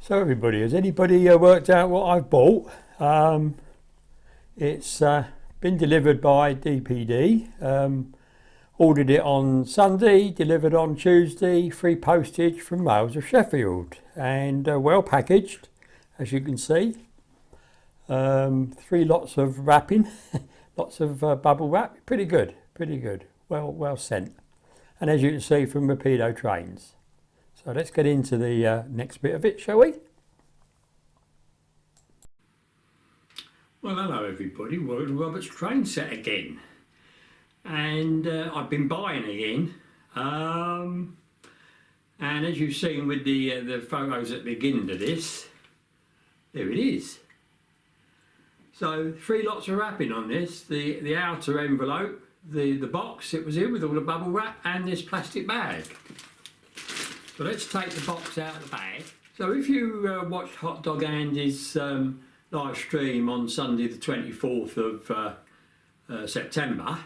So everybody, has anybody worked out what I've bought? It's been delivered by DPD. Ordered it on Sunday, delivered on Tuesday, free postage from Wales of Sheffield, and well packaged, as you can see. 3 lots of wrapping, lots of bubble wrap, pretty good, well sent. And as you can see from Rapido trains. So let's get into the next bit of it, shall we? Well, hello everybody, we're at Robert's train set again. And I've been buying again. And as you've seen with the photos at the beginning of this, there it is. So 3 lots of wrapping on this, the outer envelope, the box it was in with all the bubble wrap, and this plastic bag. So let's take the box out of the bag. So if you watched Hot Dog Andy's live stream on Sunday the 24th of September,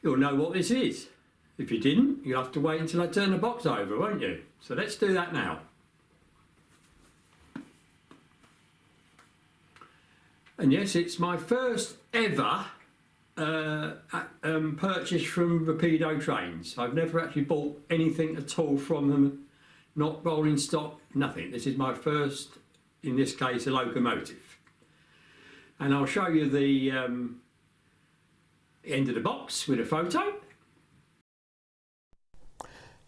you'll know what this is. If you didn't, you'll have to wait until I turn the box over, won't you? So let's do that now. And yes, it's my first ever purchase from Rapido trains. I've never actually bought anything at all from them, not rolling stock, nothing. This is my first, in this case, a locomotive. And I'll show you the end of the box with a photo.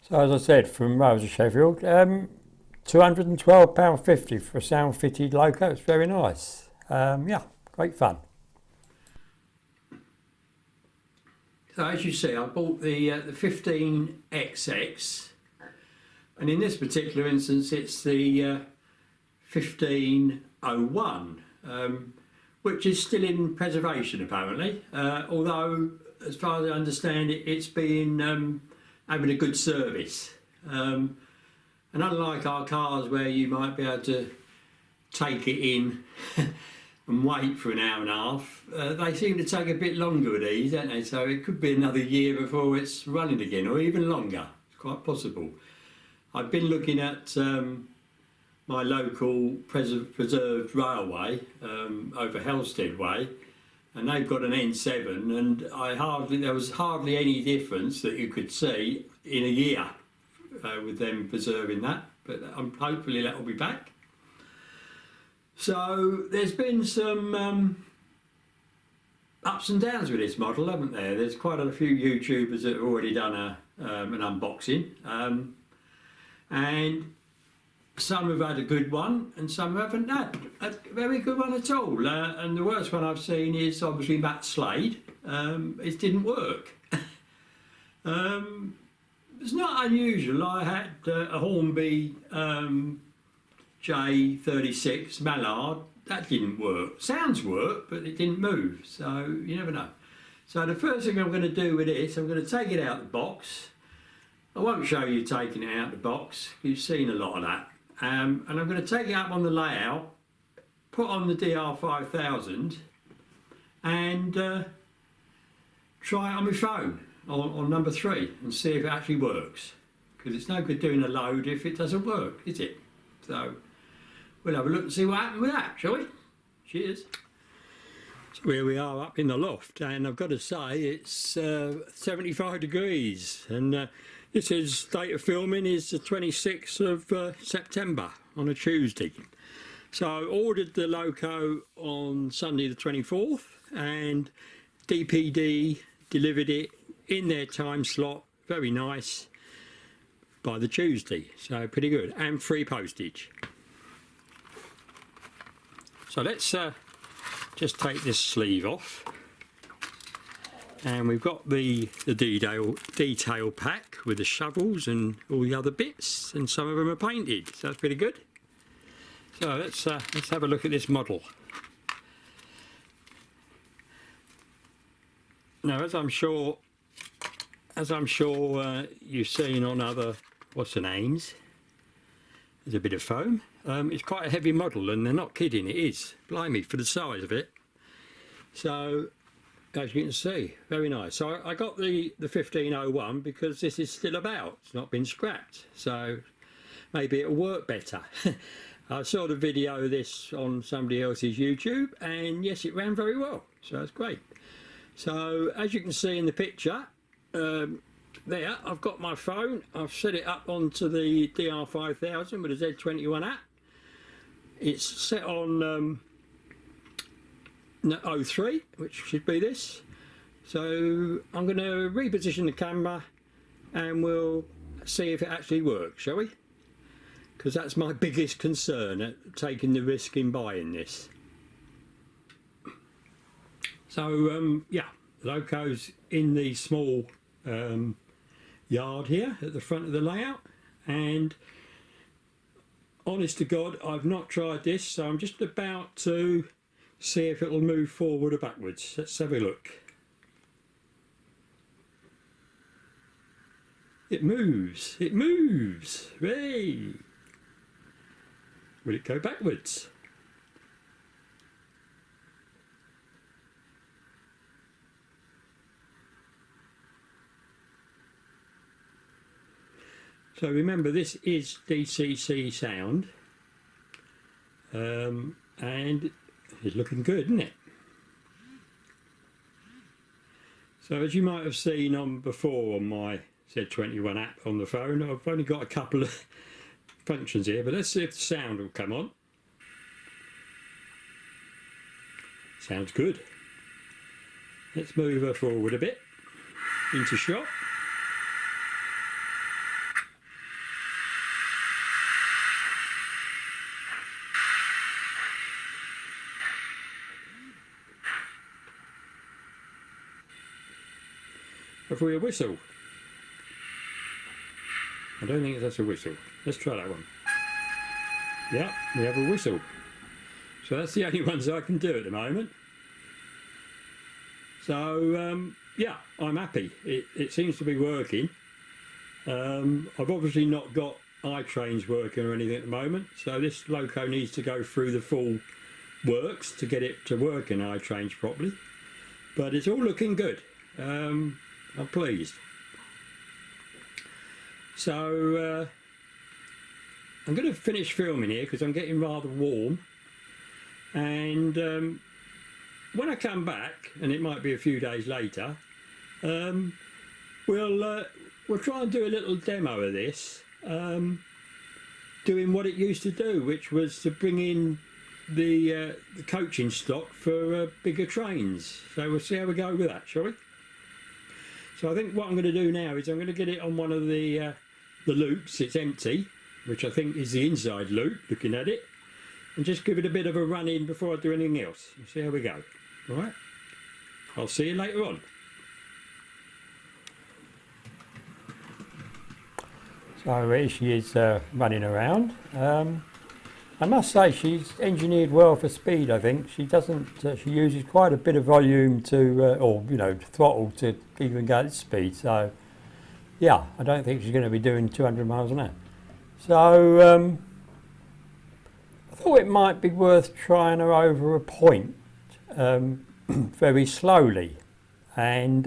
So as I said, from Wales of Sheffield, £212.50 for a sound fitted loco. It's very nice. Yeah, great fun. So as you see, I bought the 15XX, and in this particular instance it's the 1501, which is still in preservation apparently, although as far as I understand it, it's been having a good service. And unlike our cars where you might be able to take it in and wait for an hour and a half, they seem to take a bit longer with these, don't they? So it could be another year before it's running again, or even longer. It's quite possible. I've been looking at my local preserved railway over Helsted Way, and they've got an N7, and there was hardly any difference that you could see in a year with them preserving that, but hopefully that will be back. So there's been some ups and downs with this model, haven't there? There's quite a few YouTubers that have already done an unboxing, and some have had a good one and some haven't had a very good one at all. And the worst one I've seen is obviously Matt Slade. It didn't work. It's not unusual. I had a Hornby J36 Mallard, that didn't work. Sounds work, but it didn't move, so you never know. So the first thing I'm going to do with this, I'm going to take it out of the box. I won't show you taking it out of the box, you've seen a lot of that. And I'm going to take it up on the layout, put on the DR5000 and try it on my phone on number 3 and see if it actually works. Because it's no good doing a load if it doesn't work, is it? So we'll have a look and see what happens with that, shall we? Cheers. So here we are up in the loft, and I've got to say it's 75 degrees, and this is date of filming is the 26th of September on a Tuesday. So I ordered the loco on Sunday the 24th, and DPD delivered it in their time slot, very nice, by the Tuesday, so pretty good, and free postage. So let's just take this sleeve off, and we've got the detail pack with the shovels and all the other bits, and some of them are painted, so that's pretty good. So let's have a look at this model. Now, as I'm sure you've seen on other what's the names, there's a bit of foam. It's quite a heavy model, and they're not kidding, it is. Blimey, for the size of it. So, as you can see, very nice. So I got the 1501 because this is still about. It's not been scrapped. So maybe it'll work better. I saw the video of this on somebody else's YouTube, and yes, it ran very well, so it's great. So as you can see in the picture, there I've got my phone, I've set it up onto the DR5000 with a Z21 app. It's set on 03, which should be this. So I'm going to reposition the camera and we'll see if it actually works, shall we? Because that's my biggest concern at taking the risk in buying this. So yeah, loco's in the small yard here at the front of the layout, and honest to God, I've not tried this, so I'm just about to see if it'll move forward or backwards. Let's have a look. It moves, it moves. Hey! Will it go backwards? So remember, this is DCC sound, and it's looking good, isn't it? So as you might have seen on before on my Z21 app on the phone, I've only got a couple of functions here, but let's see if the sound will come on. Sounds good. Let's move her forward a bit into shot. Have we a whistle? I don't think that's a whistle. Let's try that one. Yeah, we have a whistle. So that's the only ones I can do at the moment. So yeah, I'm happy. It seems to be working. I've obviously not got iTrains working or anything at the moment, so this loco needs to go through the full works to get it to work in iTrains properly. But it's all looking good. I'm pleased. So I'm going to finish filming here because I'm getting rather warm, and when I come back, and it might be a few days later, we'll try and do a little demo of this, doing what it used to do, which was to bring in the coaching stock for bigger trains. So we'll see how we go with that, shall we? So I think what I'm going to do now is I'm going to get it on one of the loops. It's empty, which I think is the inside loop, looking at it, and just give it a bit of a run in before I do anything else. We'll see how we go. All right, I'll see you later on. So here she is running around. I must say she's engineered well for speed. I think she doesn't. She uses quite a bit of volume to, or you know, throttle to even go at speed. So yeah, I don't think she's going to be doing 200 miles an hour. So I thought it might be worth trying her over a point very slowly, and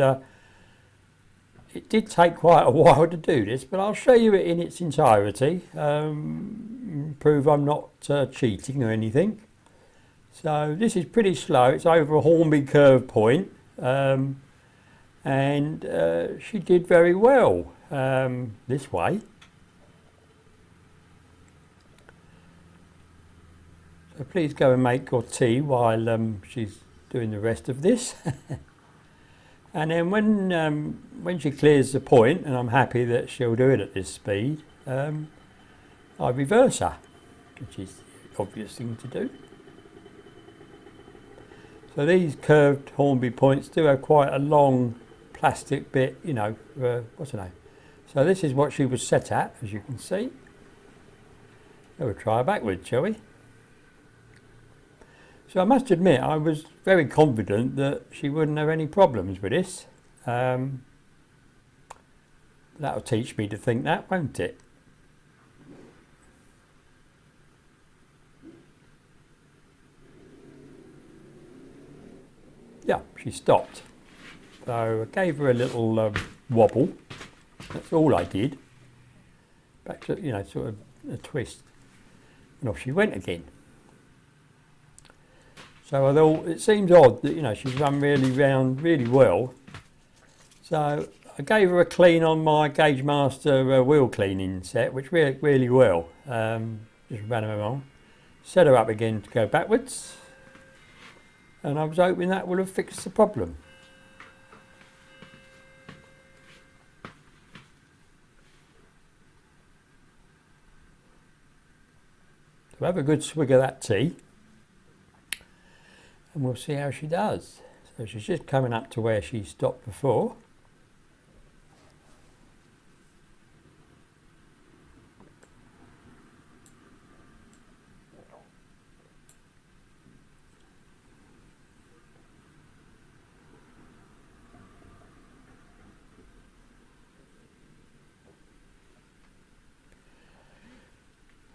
it did take quite a while to do this, but I'll show you it in its entirety. Prove I'm not cheating or anything. So this is pretty slow. It's over a Hornby curve point, and she did very well this way. So please go and make your tea while she's doing the rest of this. And then when she clears the point, and I'm happy that she'll do it at this speed, I reverse her, which is the obvious thing to do. So these curved Hornby points do have quite a long plastic bit, you know, what's her name? So this is what she was set at, as you can see. So we'll try her backwards, shall we? So I must admit, I was very confident that she wouldn't have any problems with this. That'll teach me to think that, won't it? Yeah, she stopped. So I gave her a little wobble. That's all I did. Back to, you know, sort of a twist, and off she went again. So I thought it seems odd that, you know, she's run really well. So I gave her a clean on my Gauge Master wheel cleaning set, which worked really well. Just ran her along, set her up again to go backwards, and I was hoping that would have fixed the problem. So have a good swig of that tea, and we'll see how she does. So she's just coming up to where she stopped before.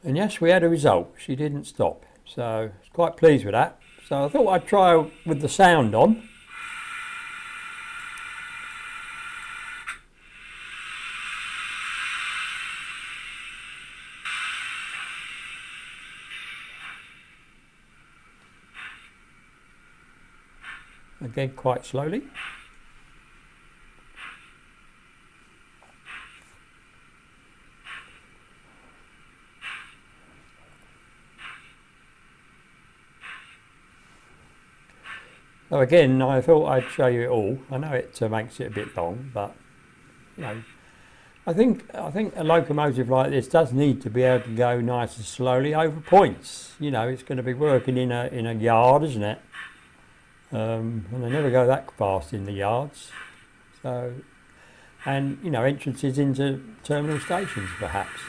And yes, we had a result. She didn't stop. So I was quite pleased with that. So I thought I'd try with the sound on. Again, quite slowly. So again, I thought I'd show you it all. I know it makes it a bit long, but you know, I think a locomotive like this does need to be able to go nice and slowly over points. You know, it's going to be working in a yard, isn't it? And they never go that fast in the yards. So, and you know, entrances into terminal stations perhaps.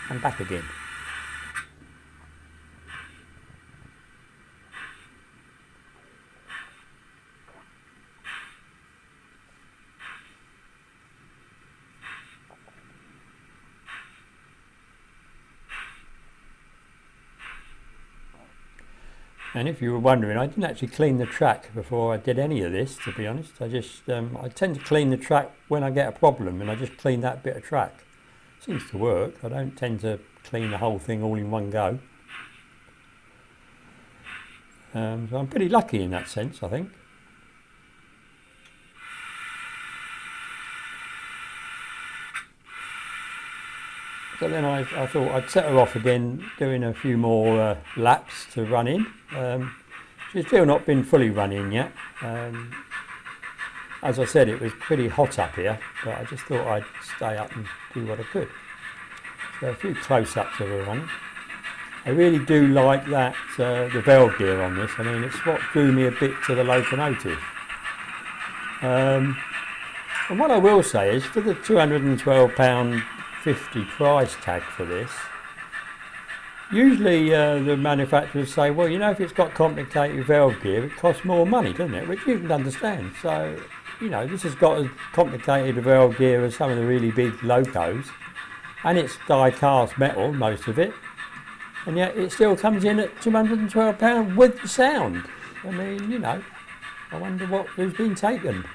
And back again. And if you were wondering, I didn't actually clean the track before I did any of this, to be honest. I just, I tend to clean the track when I get a problem, and I just clean that bit of track. Seems to work. I don't tend to clean the whole thing all in one go. So I'm pretty lucky in that sense, I think. So then I thought I'd set her off again, doing a few more laps to run in. She's still not been fully run in yet. As I said, it was pretty hot up here, but I just thought I'd stay up and do what I could. So a few close-ups of her running. I really do like that, the valve gear on this. I mean, it's what drew me a bit to the locomotive. And what I will say is, for the £212.50 price tag for this, usually the manufacturers say, well, you know, if it's got complicated valve gear, it costs more money, doesn't it? Which you can understand. So, you know, this has got as complicated a valve gear as some of the really big locos, and it's die-cast metal, most of it, and yet it still comes in at £212 with the sound. I mean, you know, I wonder who's been taken.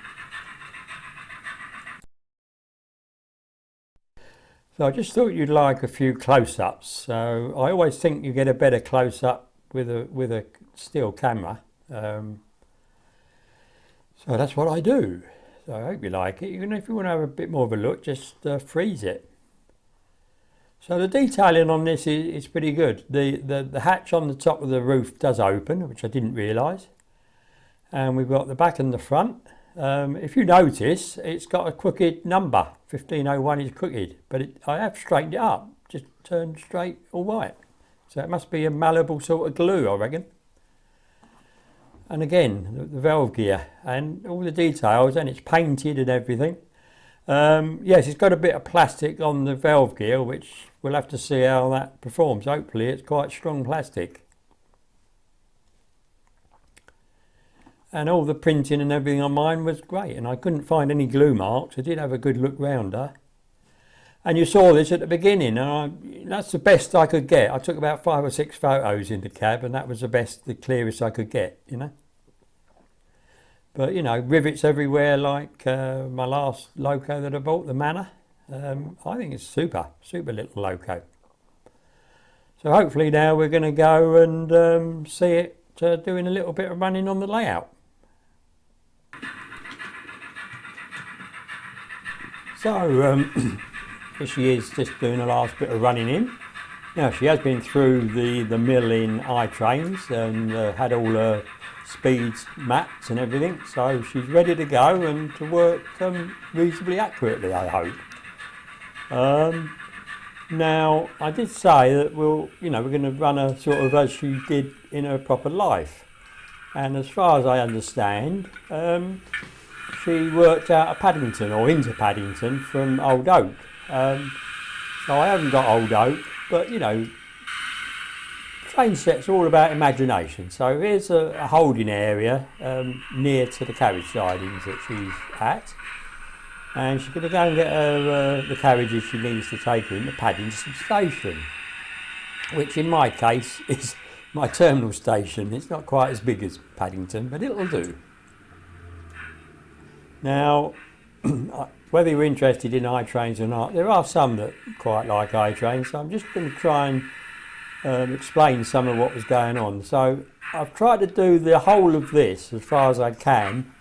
So I just thought you'd like a few close-ups. So I always think you get a better close-up with a still camera. So that's what I do. So I hope you like it. Even if you want to have a bit more of a look, just freeze it. So the detailing on this is pretty good. The hatch on the top of the roof does open, which I didn't realise. And we've got the back and the front. If you notice, it's got a crooked number. 1501 is crooked, but I have straightened it up. Just turned straight all right. So it must be a malleable sort of glue, I reckon. And again, the valve gear and all the details, and it's painted and everything. Yes, it's got a bit of plastic on the valve gear, which we'll have to see how that performs. Hopefully it's quite strong plastic. And all the printing and everything on mine was great, and I couldn't find any glue marks. I did have a good look round her. And you saw this at the beginning, and that's the best I could get. I took about 5 or 6 photos in the cab, and that was the clearest I could get, you know. But you know, rivets everywhere like my last loco that I bought, the Manor. I think it's super little loco. So hopefully now we're going to go and see it doing a little bit of running on the layout. So here she is, just doing the last bit of running in. Now she has been through the mill in iTrains and had all her speeds mapped and everything, so she's ready to go and to work reasonably accurately, I hope. Now I did say that we're going to run her sort of as she did in her proper life, and as far as I understand, she worked out of Paddington or into Paddington from Old Oak. So I haven't got Old Oak, but you know, train sets are all about imagination. So here's a holding area near to the carriage sidings that she's at, and she's going to go and get her the carriages she needs to take her into Paddington Station, which in my case is my terminal station. It's not quite as big as Paddington, but it'll do. Now, whether you're interested in iTrains or not, there are some that quite like iTrains, so I'm just going to try and explain some of what was going on. So I've tried to do the whole of this as far as I can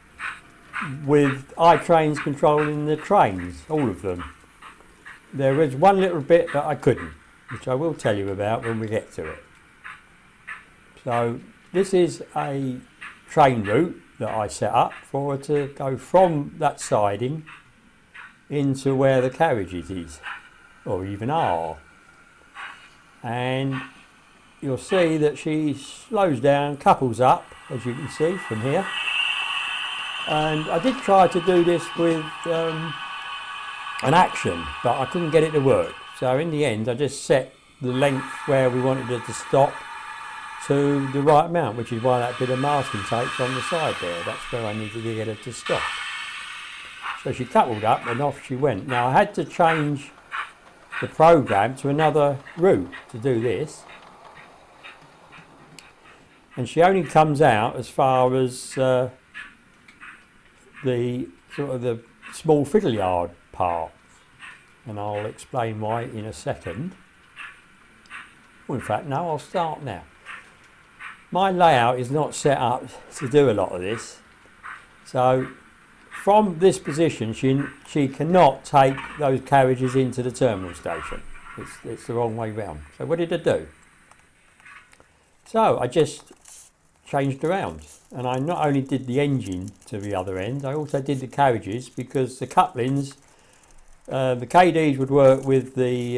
with iTrains controlling the trains, all of them. There is one little bit that I couldn't, which I will tell you about when we get to it. So this is a train route that I set up for her to go from that siding into where the carriages is, or even are. And you'll see that she slows down, couples up, as you can see from here. And I did try to do this with an action, but I couldn't get it to work. So in the end, I just set the length where we wanted her to stop to the right amount, which is why that bit of masking tape's on the side there. That's where I needed to get her to stop. So she coupled up and off she went. Now I had to change the program to another route to do this, and she only comes out as far as the sort of the small fiddle yard part, and I'll explain why in a second. Well, in fact, no, I'll start now. My layout is not set up to do a lot of this, so from this position she cannot take those carriages into the terminal station. It's the wrong way round. So what did I do? So I just changed around, and I not only did the engine to the other end, I also did the carriages, because the couplings, the KDs would work with the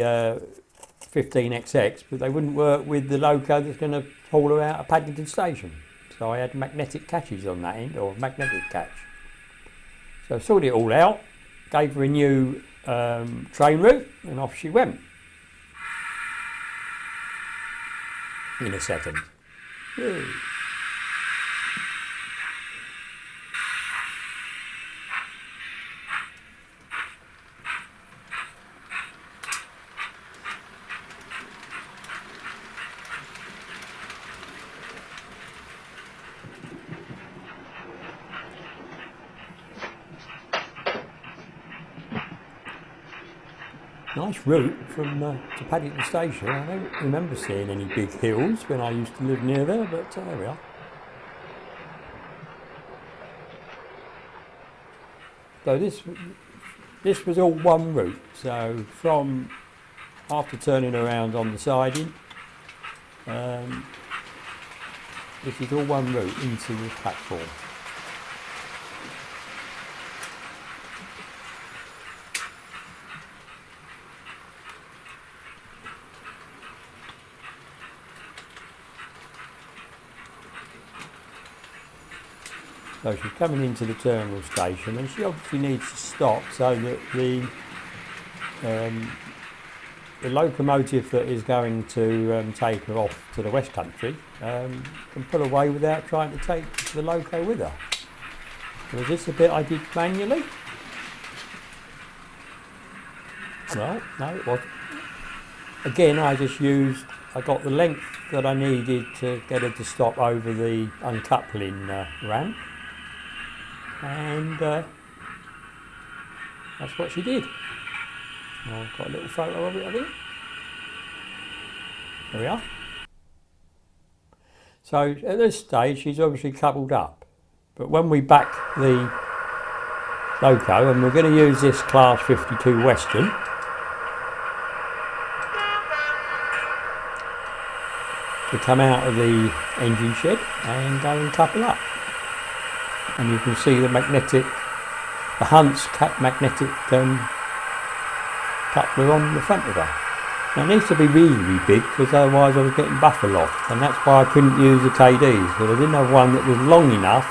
15XX, but they wouldn't work with the loco that's going to haul her out of Paddington Station. So I had magnetic catches on that end, or magnetic catch. So I sorted it all out, gave her a new train route, and off she went. In a second. Woo. Nice route from to Paddington Station. I don't remember seeing any big hills when I used to live near there, but there we are. So this was all one route. So from after turning around on the siding, this is all one route into the platform. So she's coming into the terminal station, and she obviously needs to stop so that the locomotive that is going to take her off to the West Country can pull away without trying to take the loco with her. Was this a bit I did manually? Well, no, it wasn't. Again, I got the length that I needed to get her to stop over the uncoupling ramp. and that's what she did. I've got a little photo of it, I think. There we are. So at this stage she's obviously coupled up, but when we back the loco, and we're going to use this class 52 Western, to come out of the engine shed and go and couple up. And you can see the Hunt's magnetic coupler on the front of her. Now it needs to be reasonably big, because otherwise I was getting buffer lock, and that's why I couldn't use the KDs, because I didn't have one that was long enough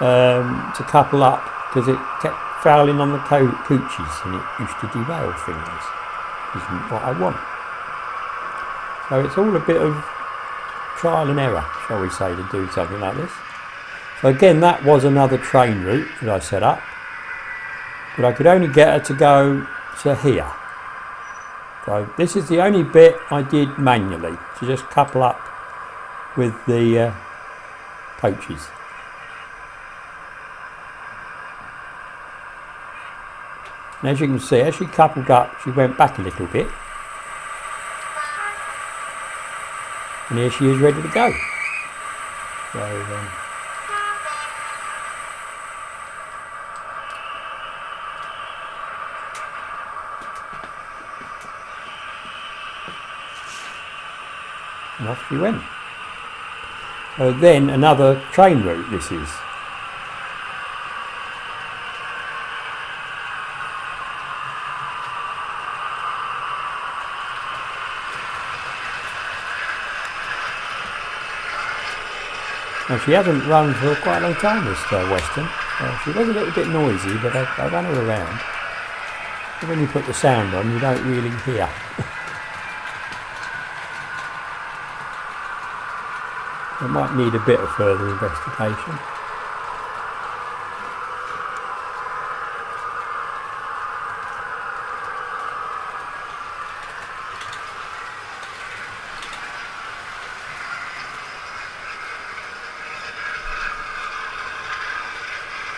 to couple up, because it kept fouling on the coochies and it used to derail things. Isn't what I want. So it's all a bit of trial and error, shall we say, to do something like this. So again, that was another train route that I set up, but I could only get her to go to here. So this is the only bit I did manually, to just couple up with the coaches. And as you can see, as she coupled up, she went back a little bit. And here she is ready to go. So, and off she went. So then another train route this is. Now she hasn't run for quite a long time, this Western. She was a little bit noisy, but I ran her around. And when you put the sound on, you don't really hear. It might need a bit of further investigation.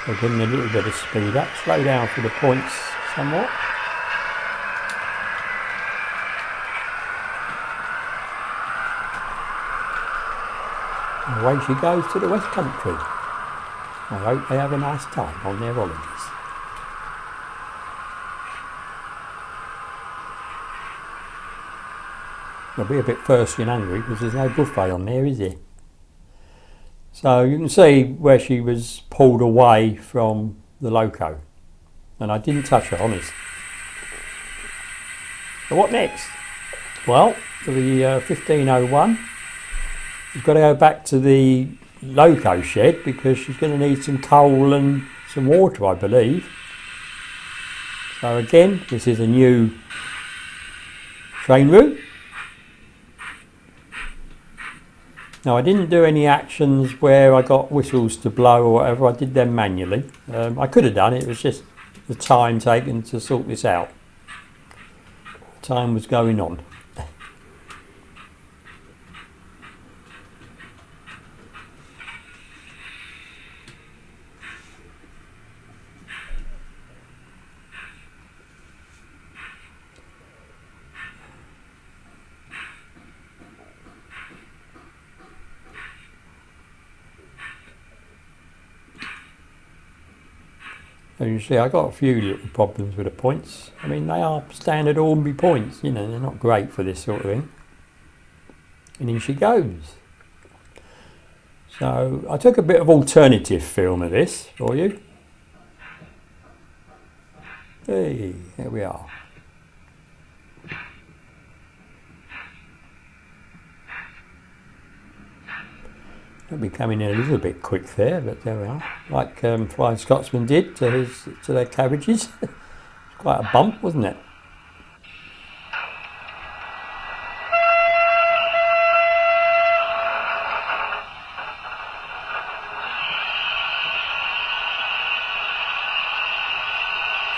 We're getting a little bit of speed up, slow down for the points somewhat. And away she goes to the West Country. I hope they have a nice time on their holidays. They'll be a bit thirsty and hungry because there's no buffet on there, is there? So you can see where she was pulled away from the loco, and I didn't touch her, honest. So what next? Well, for the 1501, she's got to go back to the loco shed because she's going to need some coal and some water, I believe. So again, this is a new train route. Now I didn't do any actions where I got whistles to blow or whatever, I did them manually. I could have done it, it was just the time taken to sort this out. Time was going on. As you see, I got a few little problems with the points. I mean, they are standard Hornby points, you know, they're not great for this sort of thing. And in she goes. So I took a bit of alternative film of this for you. Hey, there we are. I'll be coming in a little bit quick there, but there we are. Like Flying Scotsman did to their cabbages. It's quite a bump, wasn't it?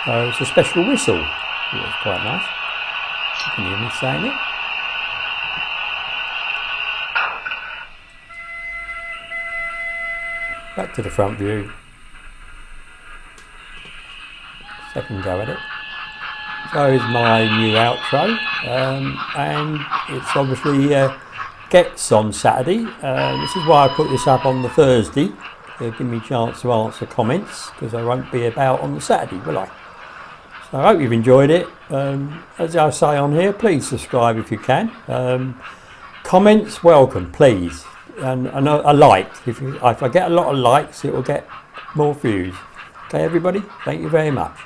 So it's a special whistle. It was quite nice. You can hear me saying it. Back to the front view. second go at it. So is my new outro, and it's obviously gets on Saturday. This is why I put this up on the Thursday. It'll give me a chance to answer comments, because I won't be about on the Saturday, will I? So I hope you've enjoyed it. As I say on here, please subscribe if you can. Comments welcome, please, and a like. If I get a lot of likes, it will get more views. Okay, everybody, thank you very much.